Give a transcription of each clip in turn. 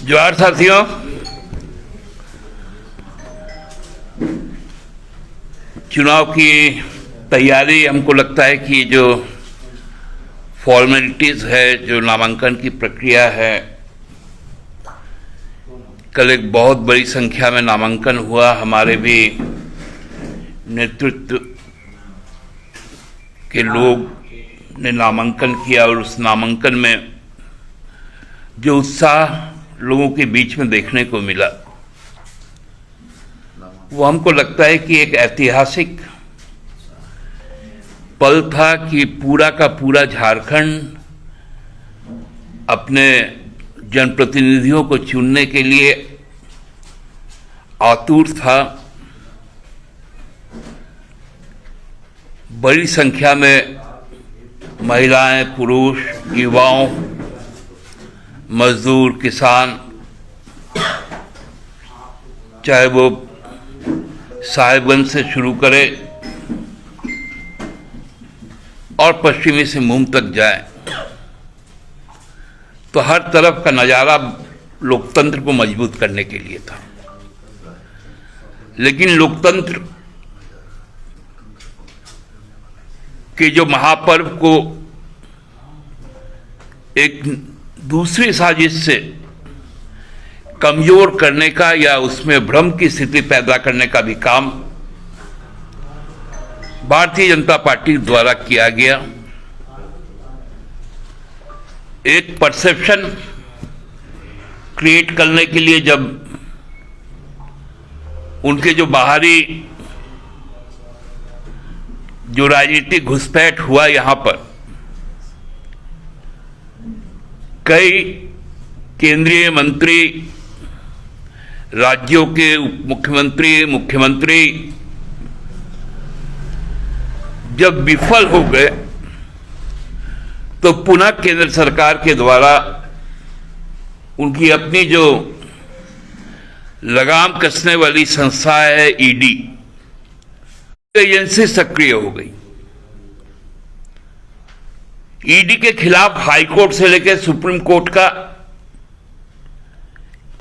जोहार साथियों, चुनाव की तैयारी हमको लगता है कि जो फॉर्मेलिटीज है, जो नामांकन की प्रक्रिया है, कल एक बहुत बड़ी संख्या में नामांकन हुआ। हमारे भी नेतृत्व के लोग ने नामांकन किया और उस नामांकन में जो उत्साह लोगों के बीच में देखने को मिला वो हमको लगता है कि एक ऐतिहासिक पल था कि पूरा का पूरा झारखंड अपने जनप्रतिनिधियों को चुनने के लिए आतुर था। बड़ी संख्या में महिलाएं, पुरुष, युवाओं, मजदूर, किसान, चाहे वो साहेबगंज से शुरू करे और पश्चिमी सिंहभूम तक जाए, तो हर तरफ का नज़ारा लोकतंत्र को मजबूत करने के लिए था। लेकिन लोकतंत्र के जो महापर्व को एक दूसरी साजिश से कमजोर करने का या उसमें भ्रम की स्थिति पैदा करने का भी काम भारतीय जनता पार्टी द्वारा किया गया। एक परसेप्शन क्रिएट करने के लिए जब उनके जो बाहरी जो राजनीतिक घुसपैठ हुआ, यहां पर कई केंद्रीय मंत्री, राज्यों के उप मुख्यमंत्री, मुख्यमंत्री जब विफल हो गए तो पुनः केंद्र सरकार के द्वारा उनकी अपनी जो लगाम कसने वाली संस्था है ईडी एजेंसी सक्रिय हो गई। ईडी के खिलाफ हाईकोर्ट से लेकर सुप्रीम कोर्ट का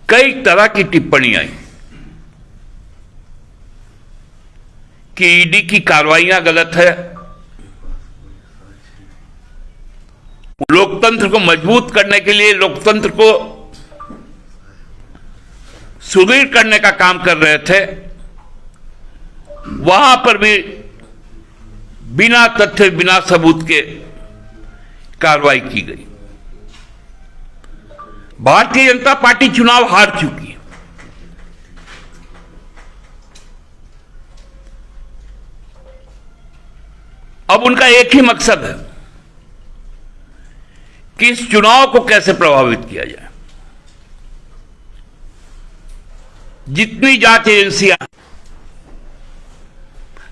कई तरह की टिप्पणी आई कि ईडी की कार्रवाइयां गलत है। लोकतंत्र को मजबूत करने के लिए, लोकतंत्र को सुदृढ़ करने का काम कर रहे थे, वहां पर भी बिना तथ्य, बिना सबूत के कार्रवाई की गई। भारतीय जनता पार्टी चुनाव हार चुकी है। अब उनका एक ही मकसद है कि इस चुनाव को कैसे प्रभावित किया जाए। जितनी जांच एजेंसियां,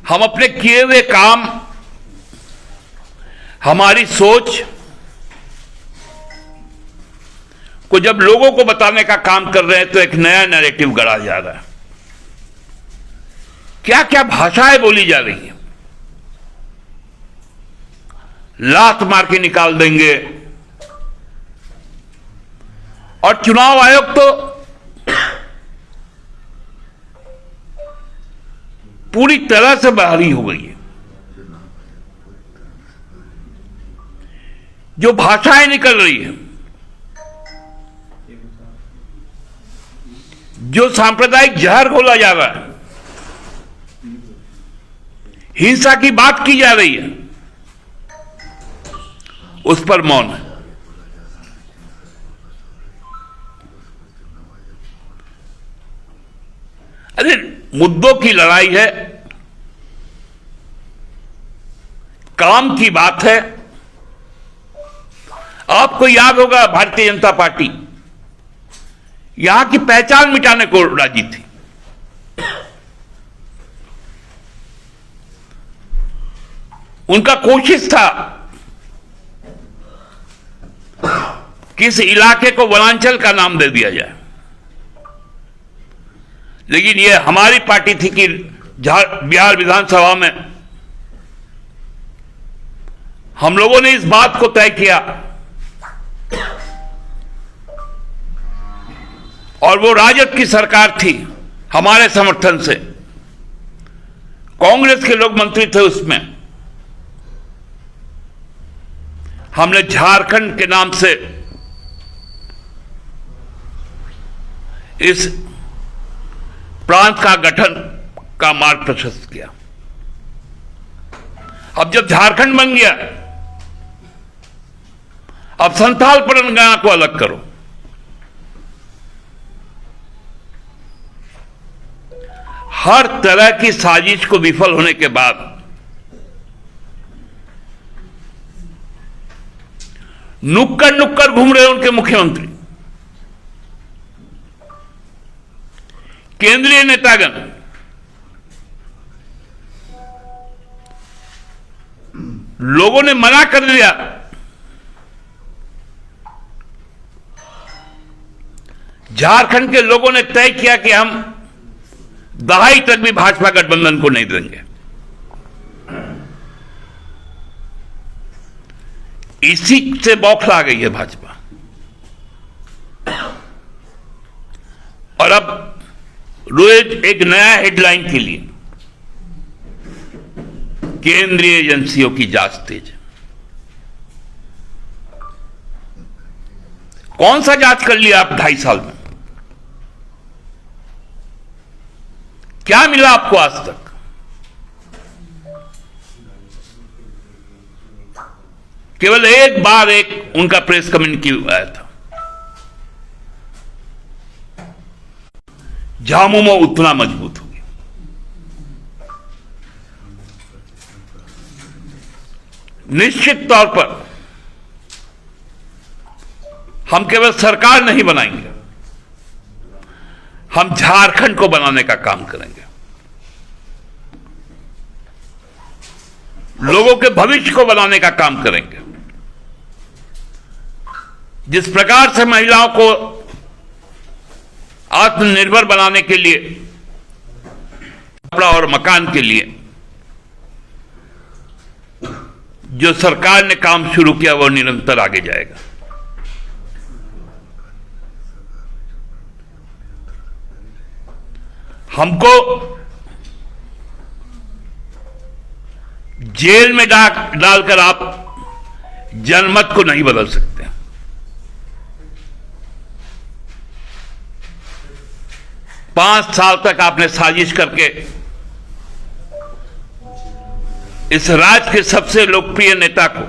हम अपने किए हुए काम, हमारी सोच को जब लोगों को बताने का काम कर रहे हैं तो एक नया नैरेटिव गढ़ा जा रहा है। क्या क्या भाषाएं बोली जा रही हैं, लात मार के निकाल देंगे। और चुनाव आयोग तो पूरी तरह से बाहरी हो गई है। जो भाषाएं निकल रही है, जो सांप्रदायिक जहर घोला जा रहा है, हिंसा की बात की जा रही है, उस पर मौन है। अरे मुद्दों की लड़ाई है, काम की बात है। आपको याद होगा भारतीय जनता पार्टी यहां की पहचान मिटाने को राजी थी। उनका कोशिश था कि इस इलाके को वनांचल का नाम दे दिया जाए, लेकिन यह हमारी पार्टी थी कि बिहार विधानसभा में हम लोगों ने इस बात को तय किया और वो राजद की सरकार थी, हमारे समर्थन से। कांग्रेस के लोग मंत्री थे उसमें। हमने झारखंड के नाम से इस प्रांत का गठन का मार्ग प्रशस्त किया। अब जब झारखंड बन गया, अब संथाल परगना को अलग करो। हर तरह की साजिश को विफल होने के बाद नुक्कड़ नुक्कड़ घूम रहे उनके मुख्यमंत्री, केंद्रीय नेतागण। लोगों ने मना कर दिया। झारखंड के लोगों ने तय किया कि हम दहाई तक भी भाजपा गठबंधन को नहीं देंगे। इसी से बौखला गई है भाजपा। और अब रोज एक नया हेडलाइन के लिए केंद्रीय एजेंसियों की जांच तेज। कौन सा जांच कर लिया आप 2.5 साल में? क्या मिला आपको आज तक? केवल एक बार एक उनका प्रेस कम्युनिके आया था। झामुमो उतना मजबूत हो गया। निश्चित तौर पर हम केवल सरकार नहीं बनाएंगे, हम झारखंड को बनाने का काम करेंगे। लोगों के भविष्य को बनाने का काम करेंगे। जिस प्रकार से महिलाओं को आत्मनिर्भर बनाने के लिए, कपड़ा और मकान के लिए जो सरकार ने काम शुरू किया, वो निरंतर आगे जाएगा। हमको जेल में डालकर आप जनमत को नहीं बदल सकते। पांच साल तक आपने साजिश करके इस राज्य के सबसे लोकप्रिय नेता को,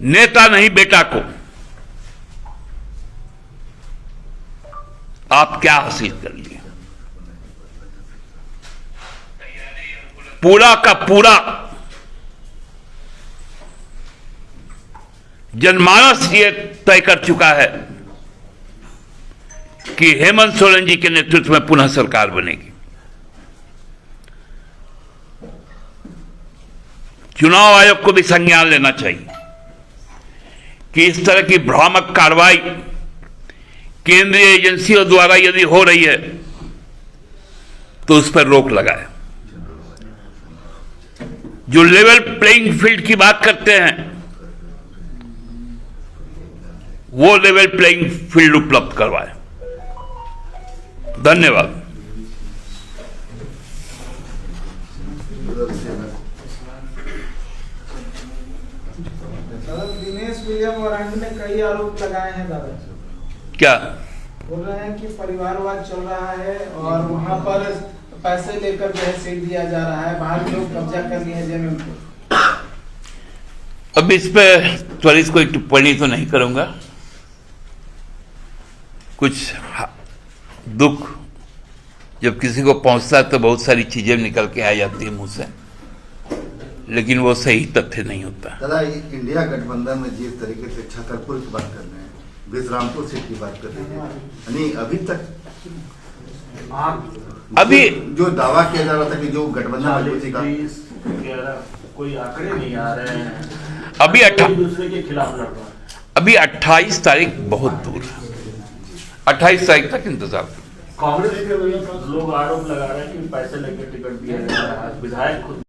नेता नहीं बेटा को, आप क्या हासिल कर लिए? पूरा का पूरा जनमानस ये तय कर चुका है कि हेमंत सोरेन जी के नेतृत्व में पुनः सरकार बनेगी। चुनाव आयोग को भी संज्ञान लेना चाहिए कि इस तरह की भ्रामक कार्रवाई केंद्रीय एजेंसियों द्वारा यदि हो रही है तो उस पर रोक लगाए। जो लेवल प्लेइंग फील्ड की बात करते हैं, वो लेवल प्लेइंग फील्ड उपलब्ध करवाए। धन्यवाद। दिनेश विलियम वारंट ने कई आरोप लगाए हैं दादा। क्या बोल रहे हैं कि परिवारवाद चल रहा है और वहां पर पैसे लेकर जो है सीट दिया जा रहा है, बाहर लोग कब्जा कर लिए हैं जमीन को। अब इस पे त्वरित कोई टिप्पणी तो नहीं करूंगा। कुछ दुख जब किसी को पहुंचता है तो बहुत सारी चीजें निकल के आ जाती है मुंह से, लेकिन वो सही तथ्य नहीं होता। दादा, इंडिया गठबंधन में जिस तरीके से छतरपुर की बात कर रहे हैं, विश्रामपुर सीट की बात कर रहे हैं, यानी अभी तक अभी जो दावा किया जा रहा था कि जो गठबंधन मजबूती का, कोई आंकड़े नहीं आ रहे हैं। अभी दूसरे के खिलाफ लड़ रहा है। अभी 28 तारीख बहुत दूर है। 28 तारीख तक इंतजार। कांग्रेस के लोग आरोप लगा रहे हैं कि पैसे लेकर टिकट दिया जा रहा है। विधायक खुद